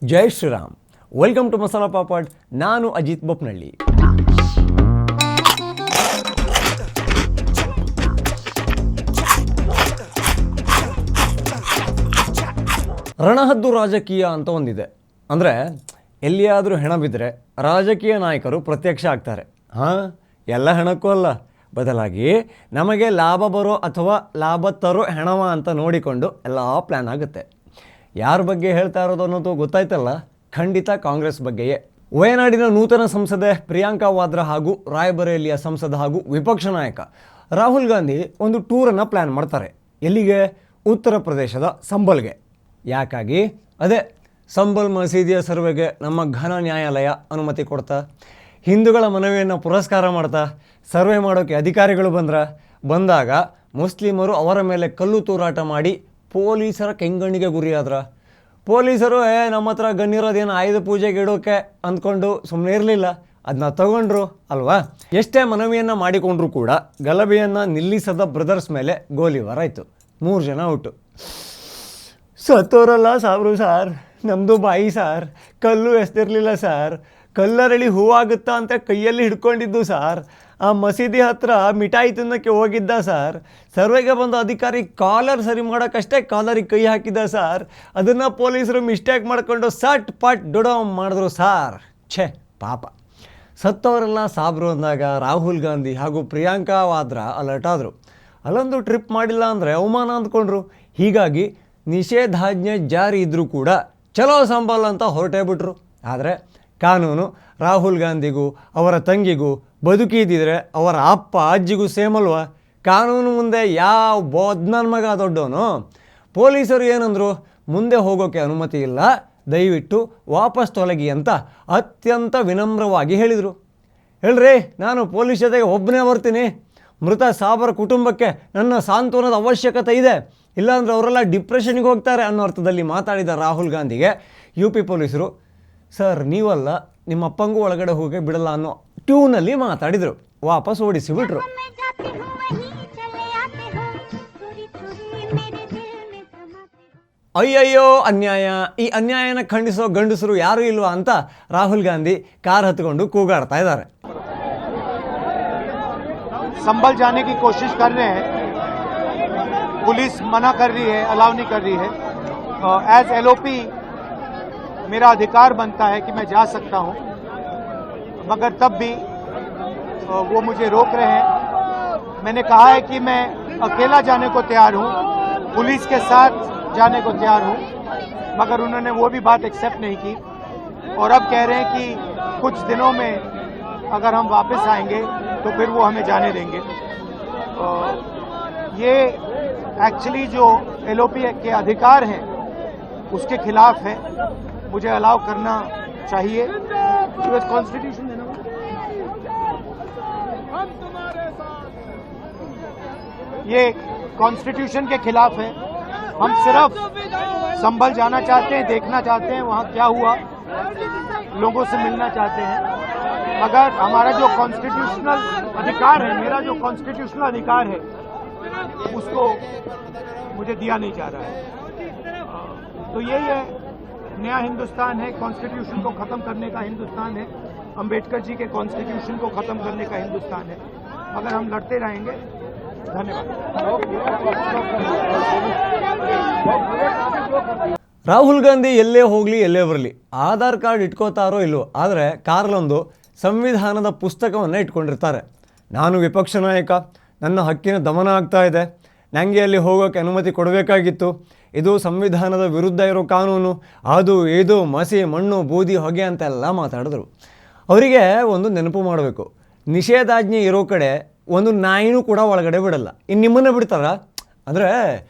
Jai Shriram. Welcome to Masala Papad. ನಾನು ಅಜಿತ್ ಬೊಪ್ನಳ್ಳಿ. ರಣಹದ್ದು ರಾಜಕೀಯ ಅಂತ ಒಂದಿದೆ. ಅಂದರೆ ಎಲ್ಲಿಯಾದರೂ ಹೆಣ ಬಿದ್ದರೆ ರಾಜಕೀಯ ನಾಯಕರು ಪ್ರತ್ಯಕ್ಷ ಆಗ್ತಾರೆ. ಎಲ್ಲ ಹೆಣಕ್ಕೂ ಅಲ್ಲ, ಬದಲಾಗಿ ನಮಗೆ ಲಾಭ ಬರೋ ಅಥವಾ ಲಾಭ ತರೋ ಹೆಣವ ಅಂತ ನೋಡಿಕೊಂಡು ಎಲ್ಲ ಪ್ಲ್ಯಾನ್ ಆಗುತ್ತೆ. ಯಾರ ಬಗ್ಗೆ ಹೇಳ್ತಾ ಇರೋದು ಅನ್ನೋದು ಗೊತ್ತಾಯ್ತಲ್ಲ, ಖಂಡಿತ ಕಾಂಗ್ರೆಸ್ ಬಗ್ಗೆಯೇ. ವಯನಾಡಿನ ನೂತನ ಸಂಸದೆ ಪ್ರಿಯಾಂಕಾ ವಾದ್ರಾ ಹಾಗೂ ರಾಯಬರೇಲಿಯ ಸಂಸದ ಹಾಗೂ ವಿಪಕ್ಷ ನಾಯಕ ರಾಹುಲ್ ಗಾಂಧಿ ಒಂದು ಟೂರನ್ನು ಪ್ಲ್ಯಾನ್ ಮಾಡ್ತಾರೆ. ಎಲ್ಲಿಗೆ? ಉತ್ತರ ಪ್ರದೇಶದ ಸಂಬಲ್ಗೆ. ಯಾಕಾಗಿ? ಅದೇ ಸಂಬಲ್ ಮಸೀದಿಯ ಸರ್ವೆಗೆ ನಮ್ಮ ಘನ ನ್ಯಾಯಾಲಯ ಅನುಮತಿ ಕೊಡ್ತಾ, ಹಿಂದೂಗಳ ಮನವಿಯನ್ನು ಪುರಸ್ಕಾರ ಮಾಡ್ತಾ, ಸರ್ವೆ ಮಾಡೋಕ್ಕೆ ಅಧಿಕಾರಿಗಳು ಬಂದಾಗ ಮುಸ್ಲಿಮರು ಅವರ ಮೇಲೆ ಕಲ್ಲು ತೂರಾಟ ಮಾಡಿ ಪೊಲೀಸರ ಕೆಂಗಣ್ಣಿಗೆ ಗುರಿಯಾದ್ರ. ಪೊಲೀಸರು ನಮ್ಮ ಹತ್ರ ಗಣ್ಯರೋದೇನು ಆಯುಧ ಪೂಜೆಗೆ ಇಡೋಕೆ ಅಂದ್ಕೊಂಡು ಸುಮ್ಮನೆ ಇರಲಿಲ್ಲ, ಅದನ್ನ ತಗೊಂಡ್ರು ಅಲ್ವಾ. ಎಷ್ಟೇ ಮನವಿಯನ್ನು ಮಾಡಿಕೊಂಡ್ರೂ ಕೂಡ ಗಲಭೆಯನ್ನು ನಿಲ್ಲಿಸದ ಬ್ರದರ್ಸ್ ಮೇಲೆ ಗೋಲಿಬಾರ್ ಆಯಿತು. 3 ಜನ ಔಟು. ಸತ್ತೋರಲ್ಲ ಸಾಬ್ರು ಸಾರ್, ನಮ್ಮದು ಬಾಯಿ ಸಾರ್, ಕಲ್ಲು ಎಸ್ತಿರ್ಲಿಲ್ಲ ಸಾರ್, ಕಲ್ಲರಳಿ ಹೂವಾಗುತ್ತಾ ಅಂತ ಕೈಯಲ್ಲಿ ಹಿಡ್ಕೊಂಡಿದ್ದು ಸಾರ್, ಆ ಮಸೀದಿ ಹತ್ರ ಮಿಠಾಯಿ ತಿನ್ನೋಕ್ಕೆ ಹೋಗಿದ್ದ ಸಾರ್, ಸರ್ವೆಗೆ ಬಂದ ಅಧಿಕಾರಿ ಕಾಲರ್ ಸರಿ ಮಾಡೋಕ್ಕಷ್ಟೇ ಕಾಲರಿಗೆ ಕೈ ಹಾಕಿದ್ದ ಸಾರ್, ಅದನ್ನು ಪೊಲೀಸರು ಮಿಸ್ಟೇಕ್ ಮಾಡಿಕೊಂಡು ಸಟ್ ಪಟ್ ಡೊಡೋ ಮಾಡಿದ್ರು ಸಾರ್. ಪಾಪ. ಸತ್ತವರೆಲ್ಲ ಸಾಬ್ರು ಅಂದಾಗ ರಾಹುಲ್ ಗಾಂಧಿ ಹಾಗೂ ಪ್ರಿಯಾಂಕಾ ವಾದ್ರಾ ಅಲರ್ಟ್ ಆದರು. ಅಲ್ಲೊಂದು ಟ್ರಿಪ್ ಮಾಡಿಲ್ಲ ಅಂದರೆ ಅವಮಾನ ಅಂದ್ಕೊಂಡ್ರು. ಹೀಗಾಗಿ ನಿಷೇಧಾಜ್ಞೆ ಜಾರಿ ಇದ್ದರೂ ಕೂಡ ಚಲೋ ಸಂಬಲ್ ಅಂತ ಹೊರಟೇ ಬಿಟ್ರು. ಆದರೆ ಕಾನೂನು ರಾಹುಲ್ ಗಾಂಧಿಗೂ ಅವರ ತಂಗಿಗೂ ಬದುಕಿದ್ದಿದ್ರೆ ಅವರ ಅಪ್ಪ ಅಜ್ಜಿಗೂ ಸೇಮ್ ಅಲ್ವಾ? ಕಾನೂನು ಮುಂದೆ ಯಾವ ಬೋದ್ನನ್ ಮಗ ದೊಡ್ಡವನು? ಪೊಲೀಸರು ಏನಂದರು? ಮುಂದೆ ಹೋಗೋಕ್ಕೆ ಅನುಮತಿ ಇಲ್ಲ, ದಯವಿಟ್ಟು ವಾಪಸ್ ತೊಲಗಿ ಅಂತ ಅತ್ಯಂತ ವಿನಮ್ರವಾಗಿ ಹೇಳಿದರು. ಹೇಳ್ರಿ, ನಾನು ಪೊಲೀಸ್ ಜೊತೆಗೆ ಒಬ್ಬನೇ ಬರ್ತೀನಿ, ಮೃತ ಸಾಬರ ಕುಟುಂಬಕ್ಕೆ ನನ್ನ ಸಾಂತ್ವನದ ಅವಶ್ಯಕತೆ ಇದೆ, ಇಲ್ಲಾಂದರೆ ಅವರೆಲ್ಲ ಡಿಪ್ರೆಷನ್ಗೆ ಹೋಗ್ತಾರೆ ಅನ್ನೋ ಅರ್ಥದಲ್ಲಿ ಮಾತಾಡಿದ ರಾಹುಲ್ ಗಾಂಧಿಗೆ UP ಪೊಲೀಸರು, ಸರ್ ನೀವಲ್ಲ, ನಿಮ್ಮ ಅಪ್ಪಂಗೂ ಒಳಗಡೆ ಹೋಗಿ ಬಿಡಲ್ಲ ಅನ್ನೋ ಟ್ಯೂನಲ್ಲಿ ಮಾತಾಡಿದರು. ವಾಪಸ್ ಓಡಿಸಿಬಿಟ್ರು. ಅಯ್ಯಯ್ಯೋ ಅನ್ಯಾಯ, ಈ ಅನ್ಯಾಯನ ಖಂಡಿಸೋ ಗಂಡಸರು ಯಾರೂ ಇಲ್ವಾ ಅಂತ ರಾಹುಲ್ ಗಾಂಧಿ ಕಾರ್ ಹತ್ಕೊಂಡು ಕೂಗಾಡ್ತಾ ಇದ್ದಾರೆ. संभल जाने की कोशिश कर रहे हैं, पुलिस मना कर रही है, अलाउ नहीं कर रही है. एज LOP मेरा अधिकार बनता है कि मैं जा सकता हूं, मगर तब भी वो मुझे रोक रहे हैं. मैंने कहा है कि मैं अकेला जाने को तैयार हूं, पुलिस के साथ जाने को तैयार हूं, मगर उन्होंने वो भी बात एक्सेप्ट नहीं की. और अब कह रहे हैं कि कुछ दिनों में अगर हम वापस आएंगे तो फिर वो हमें जाने देंगे. ये एक्चुअली जो LOP के अधिकार हैं उसके खिलाफ है. मुझे अलाउ करना चाहिए. कॉन्स्टिट्यूशन है ना, ये कॉन्स्टिट्यूशन के खिलाफ है. हम सिर्फ संभल जाना चाहते हैं, देखना चाहते हैं वहाँ क्या हुआ, लोगों से मिलना चाहते हैं, मगर हमारा जो कॉन्स्टिट्यूशनल अधिकार है, मेरा जो कॉन्स्टिट्यूशनल अधिकार है, उसको मुझे दिया नहीं जा रहा है. तो यही है, नया हिंदुस्तान है, कॉन्स्टिट्यूशन को खत्म करने का हिंदुस्तान है, अंबेडकर जी के कॉन्स्टिट्यूशन को खत्म करने का हिंदुस्तान है. मगर हम लड़ते रहेंगे. धन्यवाद. ರಾಹುಲ್ ಗಾಂಧಿ ಎಲ್ಲೇ ಹೋಗಲಿ ಎಲ್ಲೇ ಬರಲಿ ಆಧಾರ್ ಕಾರ್ಡ್ ಇಟ್ಕೋತಾರೋ ಇಲ್ವೋ, ಆದರೆ ಕಾರ್ಲೊಂದು ಸಂವಿಧಾನದ ಪುಸ್ತಕವನ್ನು ಇಟ್ಕೊಂಡಿರ್ತಾರೆ. ನಾನು ವಿಪಕ್ಷ ನಾಯಕ, ನನ್ನ ಹಕ್ಕಿನ ದಮನ ಆಗ್ತಾ ಇದೆ, ನನಗೆ ಅಲ್ಲಿ ಹೋಗೋಕ್ಕೆ ಅನುಮತಿ ಕೊಡಬೇಕಾಗಿತ್ತು, ಇದು ಸಂವಿಧಾನದ ವಿರುದ್ಧ ಇರೋ ಕಾನೂನು, ಅದು ಇದು ಮಸಿ ಮಣ್ಣು ಬೂದಿ ಹೊಗೆ ಅಂತೆಲ್ಲ ಮಾತಾಡಿದ್ರು. ಅವರಿಗೆ ಒಂದು ನೆನಪು ಮಾಡಬೇಕು, ನಿಷೇಧಾಜ್ಞೆ ಇರೋ ಕಡೆ ಒಂದು ನಾಯಿನೂ ಕೂಡ ಒಳಗಡೆ ಬಿಡಲ್ಲ. ಇನ್ನು ನಿಮ್ಮನ್ನು ಬಿಡ್ತಾರ? ಅಂದರೆ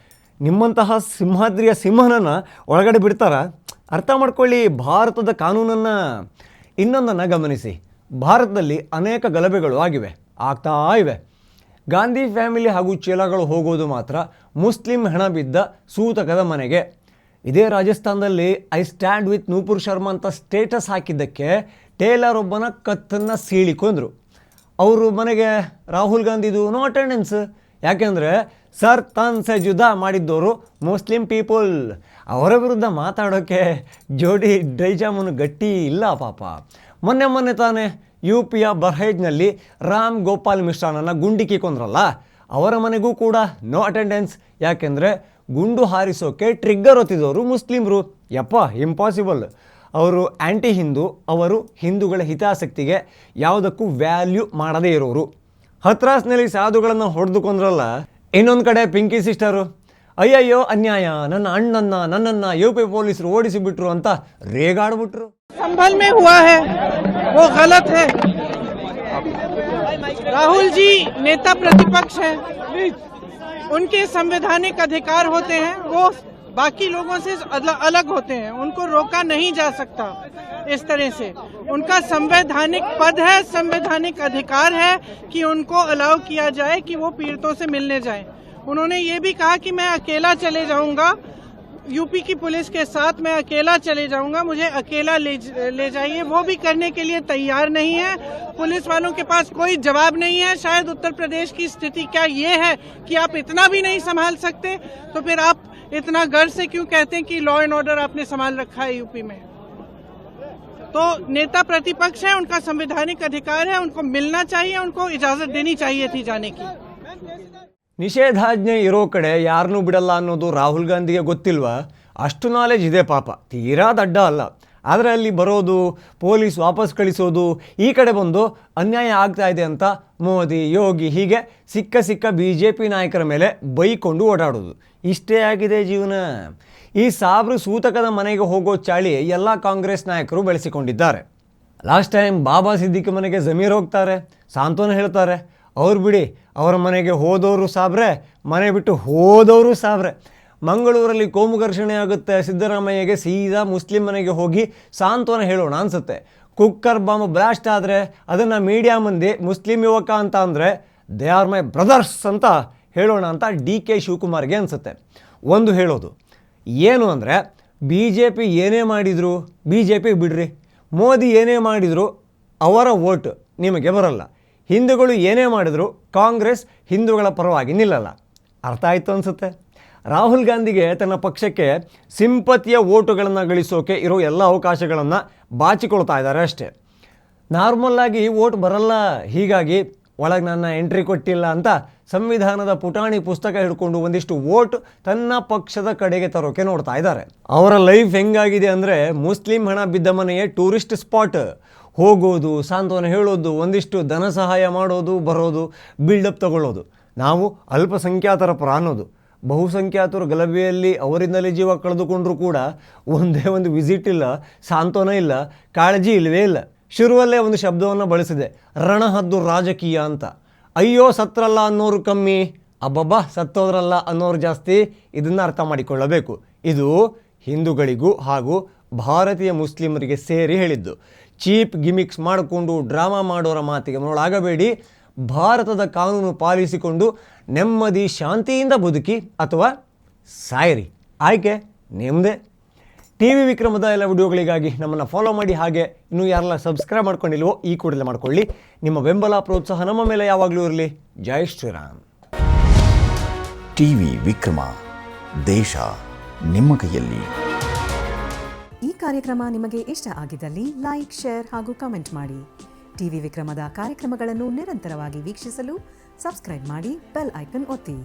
ನಿಮ್ಮಂತಹ ಸಿಂಹಾದ್ರಿಯ ಸಿಂಹನನ್ನು ಒಳಗಡೆ ಬಿಡ್ತಾರ? ಅರ್ಥ ಮಾಡ್ಕೊಳ್ಳಿ ಭಾರತದ ಕಾನೂನನ್ನು. ಇನ್ನೊಂದನ್ನು ಗಮನಿಸಿ, ಭಾರತದಲ್ಲಿ ಅನೇಕ ಗಲಭೆಗಳು ಆಗ್ತಾ ಇವೆ. ಗಾಂಧಿ ಫ್ಯಾಮಿಲಿ ಹಾಗೂ ಚೇಲಾಗಳು ಹೋಗೋದು ಮಾತ್ರ ಮುಸ್ಲಿಂ ಹೆಣ ಬಿದ್ದ ಸೂತಕದ ಮನೆಗೆ. ಇದೇ ರಾಜಸ್ಥಾನದಲ್ಲಿ I stand with Nupur Sharma ಅಂತ ಸ್ಟೇಟಸ್ ಹಾಕಿದ್ದಕ್ಕೆ ಟೇಲರ್ ಒಬ್ಬನ ಕತ್ತನ್ನು ಸೀಳಿಕೊಂಡ್ರು. ಅವರು ಮನೆಗೆ ರಾಹುಲ್ ಗಾಂಧಿದು ನೋ ಅಟೆಂಡೆನ್ಸ್. ಯಾಕೆಂದರೆ ಸರ್ ತಾನ್ ಸೆ ಜುದಾ ಮಾಡಿದ್ದವರು ಮುಸ್ಲಿಂ ಪೀಪಲ್. ಅವರ ವಿರುದ್ಧ ಮಾತಾಡೋಕ್ಕೆ ಜೋಡಿ ಡ್ರೈ ಜಾಮೂನು ಗಟ್ಟಿ ಇಲ್ಲ ಪಾಪ. ಮೊನ್ನೆ ತಾನೇ UPಯ ಬಹ್ರೈಜ್ನಲ್ಲಿ ರಾಮ್ ಗೋಪಾಲ್ ಮಿಶ್ರಾನನ್ನು ಗುಂಡಿಕ್ಕಿ ಕೊಂದ್ರಲ್ಲ, ಅವರ ಮನೆಗೂ ಕೂಡ ನೋ ಅಟೆಂಡೆನ್ಸ್. ಯಾಕೆಂದರೆ ಗುಂಡು ಹಾರಿಸೋಕೆ ಟ್ರಿಗ್ಗರ್ ಒತ್ತಿದವರು ಮುಸ್ಲಿಮರು. ಯಪ್ಪ, ಇಂಪಾಸಿಬಲ್. ಅವರು ಆ್ಯಂಟಿ ಹಿಂದೂ, ಅವರು ಹಿಂದೂಗಳ ಹಿತಾಸಕ್ತಿಗೆ ಯಾವುದಕ್ಕೂ ವ್ಯಾಲ್ಯೂ ಮಾಡದೇ ಇರೋರು. ಹತ್ರಾಸ್ನಲ್ಲಿ ಸಾಧುಗಳನ್ನು ಹೊಡೆದುಕೊಂಡ್ರಲ್ಲ, ಇನ್ನೊಂದು ಕಡೆ ಪಿಂಕಿ ಸಿಸ್ಟರು ಅಯ್ಯಯ್ಯೋ ಅನ್ಯಾಯ, ನನ್ನ ಅಣ್ಣನ್ನ ನನ್ನನ್ನು UP ಪೊಲೀಸರು ಓಡಿಸಿಬಿಟ್ರು ಅಂತ ರೇಗಾಡ್ಬಿಟ್ರು. संभल में हुआ है वो गलत है। राहुल जी नेता प्रतिपक्ष हैं, उनके संवैधानिक अधिकार होते हैं, वो बाकी लोगों से अलग होते हैं, उनको रोका नहीं जा सकता। इस तरह से उनका संवैधानिक पद है, संवैधानिक अधिकार है कि उनको अलाउ किया जाए कि वो पीड़ितों से मिलने जाएं। उन्होंने ये भी कहा कि मैं अकेला चले जाऊंगा, यूपी की पुलिस के साथ मैं अकेला चले जाऊंगा, मुझे अकेला ले जाइए। वो भी करने के लिए तैयार नहीं है। पुलिस वालों के पास कोई जवाब नहीं है। शायद उत्तर प्रदेश की स्थिति क्या ये है कि आप इतना भी नहीं संभाल सकते, तो फिर आप इतना गर्व से क्यों कहते हैं कि लॉ एंड ऑर्डर आपने संभाल रखा है यूपी में? तो नेता प्रतिपक्ष है, उनका संवैधानिक अधिकार है, उनको मिलना चाहिए, उनको इजाजत देनी चाहिए थी जाने की। ನಿಷೇಧಾಜ್ಞೆ ಇರೋ ಕಡೆ ಯಾರನ್ನೂ ಬಿಡಲ್ಲ ಅನ್ನೋದು ರಾಹುಲ್ ಗಾಂಧಿಗೆ ಗೊತ್ತಿಲ್ವಾ? ಅಷ್ಟು ನಾಲೆಜ್ ಇದೆ ಪಾಪ, ತೀರಾ ದಡ್ಡ ಅಲ್ಲ. ಆದರೆ ಅಲ್ಲಿ ಬರೋದು, ಪೊಲೀಸ್ ವಾಪಸ್ ಕಳಿಸೋದು, ಈ ಕಡೆ ಬಂದು ಅನ್ಯಾಯ ಆಗ್ತಾ ಇದೆ ಅಂತ ಮೋದಿ, ಯೋಗಿ ಹೀಗೆ ಸಿಕ್ಕ BJP ನಾಯಕರ ಮೇಲೆ ಬೈಕೊಂಡು ಓಡಾಡೋದು. ಇಷ್ಟೇ ಆಗಿದೆ ಜೀವನ. ಈ ಸಾಬ್ರು ಸೂತಕದ ಮನೆಗೆ ಹೋಗೋ ಚಾಳಿ ಎಲ್ಲ ಕಾಂಗ್ರೆಸ್ ನಾಯಕರು ಬೆಳೆಸಿಕೊಂಡಿದ್ದಾರೆ. ಲಾಸ್ಟ್ ಟೈಮ್ ಬಾಬಾ ಸಿದ್ದಿಕ್ ಮನೆಗೆ ಜಮೀರ್ ಹೋಗ್ತಾರೆ, ಸಾಂತ್ವನ ಹೇಳ್ತಾರೆ. ಅವ್ರು ಬಿಡಿ, ಅವರ ಮನೆಗೆ ಹೋದವರು ಸಾಬ್ರೆ, ಮನೆ ಬಿಟ್ಟು ಹೋದವರು ಸಾಬ್ರೆ. ಮಂಗಳೂರಲ್ಲಿ ಕೋಮು ಘರ್ಷಣೆ ಆಗುತ್ತೆ, ಸಿದ್ದರಾಮಯ್ಯಗೆ ಸೀದಾ ಮುಸ್ಲಿಂ ಮನೆಗೆ ಹೋಗಿ ಸಾಂತ್ವನ ಹೇಳೋಣ ಅನಿಸುತ್ತೆ. ಕುಕ್ಕರ್ ಬಾಂಬ್ ಬ್ಲಾಸ್ಟ್ ಆದರೆ ಅದನ್ನು ಮೀಡಿಯಾ ಮಂದಿ ಮುಸ್ಲಿಂ ಯುವಕ ಅಂತ ಅಂದರೆ ದೇ ಆರ್ ಮೈ ಬ್ರದರ್ಸ್ ಅಂತ ಹೇಳೋಣ ಅಂತ DK ಶಿವಕುಮಾರ್ಗೆ ಅನಿಸುತ್ತೆ. ಒಂದು ಹೇಳೋದು ಏನು ಅಂದರೆ, BJP ಏನೇ ಮಾಡಿದರು BJP ಬಿಡ್ರಿ, ಮೋದಿ ಏನೇ ಮಾಡಿದರು ಅವರ ವೋಟ್ ನಿಮಗೆ ಬರಲ್ಲ, ಹಿಂದೂಗಳು ಏನೇ ಮಾಡಿದ್ರು ಕಾಂಗ್ರೆಸ್ ಹಿಂದೂಗಳ ಪರವಾಗಿ ನಿಲ್ಲಲ್ಲ. ಅರ್ಥ ಆಯಿತು ಅನಿಸುತ್ತೆ. ರಾಹುಲ್ ಗಾಂಧಿಗೆ ತನ್ನ ಪಕ್ಷಕ್ಕೆ ಸಿಂಪತಿಯ ವೋಟುಗಳನ್ನು ಗಳಿಸೋಕೆ ಇರೋ ಎಲ್ಲ ಅವಕಾಶಗಳನ್ನು ಬಾಚಿಕೊಳ್ತಾ ಇದ್ದಾರೆ ಅಷ್ಟೇ. ನಾರ್ಮಲ್ಲಾಗಿ ವೋಟ್ ಬರಲ್ಲ, ಹೀಗಾಗಿ ಒಳಗೆ ನನ್ನ ಎಂಟ್ರಿ ಕೊಟ್ಟಿಲ್ಲ ಅಂತ ಸಂವಿಧಾನದ ಪುಟಾಣಿ ಪುಸ್ತಕ ಹಿಡ್ಕೊಂಡು ಒಂದಿಷ್ಟು ವೋಟ್ ತನ್ನ ಪಕ್ಷದ ಕಡೆಗೆ ತರೋಕೆ ನೋಡ್ತಾ ಇದ್ದಾರೆ. ಅವರ ಲೈಫ್ ಹೆಂಗಾಗಿದೆ ಅಂದರೆ, ಮುಸ್ಲಿಂ ಹಣ ಬಿದ್ದ ಮನೆಯೇ ಟೂರಿಸ್ಟ್ ಸ್ಪಾಟ್. ಹೋಗೋದು, ಸಾಂತ್ವನ ಹೇಳೋದು, ಒಂದಿಷ್ಟು ಧನ ಸಹಾಯ ಮಾಡೋದು, ಬರೋದು, ಬಿಲ್ಡಪ್ ತಗೊಳ್ಳೋದು. ನಾವು ಅಲ್ಪಸಂಖ್ಯಾತರ ಪರ ಅನ್ನೋದು. ಬಹುಸಂಖ್ಯಾತರು ಗಲಭೆಯಲ್ಲಿ ಅವರಿಂದಲೇ ಜೀವ ಕಳೆದುಕೊಂಡ್ರೂ ಕೂಡ ಒಂದೇ ಒಂದು ವಿಸಿಟ್ ಇಲ್ಲ, ಸಾಂತ್ವನ ಇಲ್ಲ, ಕಾಳಜಿ ಇಲ್ಲವೇ ಇಲ್ಲ. ಶುರುವಲ್ಲೇ ಒಂದು ಶಬ್ದವನ್ನು ಬಳಸಿದೆ, ರಣಹದ್ದು ರಾಜಕೀಯ ಅಂತ. ಅಯ್ಯೋ ಸತ್ರಲ್ಲ ಅನ್ನೋರು ಕಮ್ಮಿ, ಅಬ್ಬಬ್ಬಾ ಸತ್ತೋದ್ರಲ್ಲ ಅನ್ನೋರು ಜಾಸ್ತಿ. ಇದನ್ನು ಅರ್ಥ ಮಾಡಿಕೊಳ್ಳಬೇಕು. ಇದು ಹಿಂದೂಗಳಿಗೂ ಹಾಗೂ ಭಾರತೀಯ ಮುಸ್ಲಿಮರಿಗೆ ಸೇರಿ ಹೇಳಿದ್ದು. ಚೀಪ್ ಗಿಮಿಕ್ಸ್ ಮಾಡಿಕೊಂಡು ಡ್ರಾಮಾ ಮಾಡೋರ ಮಾತಿಗೆ ಮರಳಾಗಬೇಡಿ. ಭಾರತದ ಕಾನೂನು ಪಾಲಿಸಿಕೊಂಡು ನೆಮ್ಮದಿ ಶಾಂತಿಯಿಂದ ಬದುಕಿ ಅಥವಾ ಸಾಯಿರಿ, ಆಯ್ಕೆ ನಿಮ್ಮದೇ. TV ವಿಕ್ರಮದ ಎಲ್ಲ ವಿಡಿಯೋಗಳಿಗಾಗಿ ನಮ್ಮನ್ನು ಫಾಲೋ ಮಾಡಿ. ಹಾಗೆ ಇನ್ನೂ ಯಾರೆಲ್ಲ ಸಬ್ಸ್ಕ್ರೈಬ್ ಮಾಡ್ಕೊಂಡಿಲ್ವೋ ಈ ಕೂಡಲೇ ಮಾಡ್ಕೊಳ್ಳಿ. ನಿಮ್ಮ ಬೆಂಬಲ ಪ್ರೋತ್ಸಾಹ ನಮ್ಮ ಮೇಲೆ ಯಾವಾಗಲೂ ಇರಲಿ. ಜೈ ಶ್ರೀರಾಮ್. TV ವಿಕ್ರಮ, ದೇಶ ನಿಮ್ಮ ಕೈಯಲ್ಲಿ. ಈ ಕಾರ್ಯಕ್ರಮ ನಿಮಗೆ ಇಷ್ಟ ಆಗಿದ್ದಲ್ಲಿ ಲೈಕ್, ಶೇರ್ ಹಾಗೂ ಕಮೆಂಟ್ ಮಾಡಿ. TV ವಿಕ್ರಮದ ಕಾರ್ಯಕ್ರಮಗಳನ್ನು ನಿರಂತರವಾಗಿ ವೀಕ್ಷಿಸಲು ಸಬ್ಸ್ಕ್ರೈಬ್ ಮಾಡಿ, ಬೆಲ್ ಐಕನ್ ಒತ್ತಿ.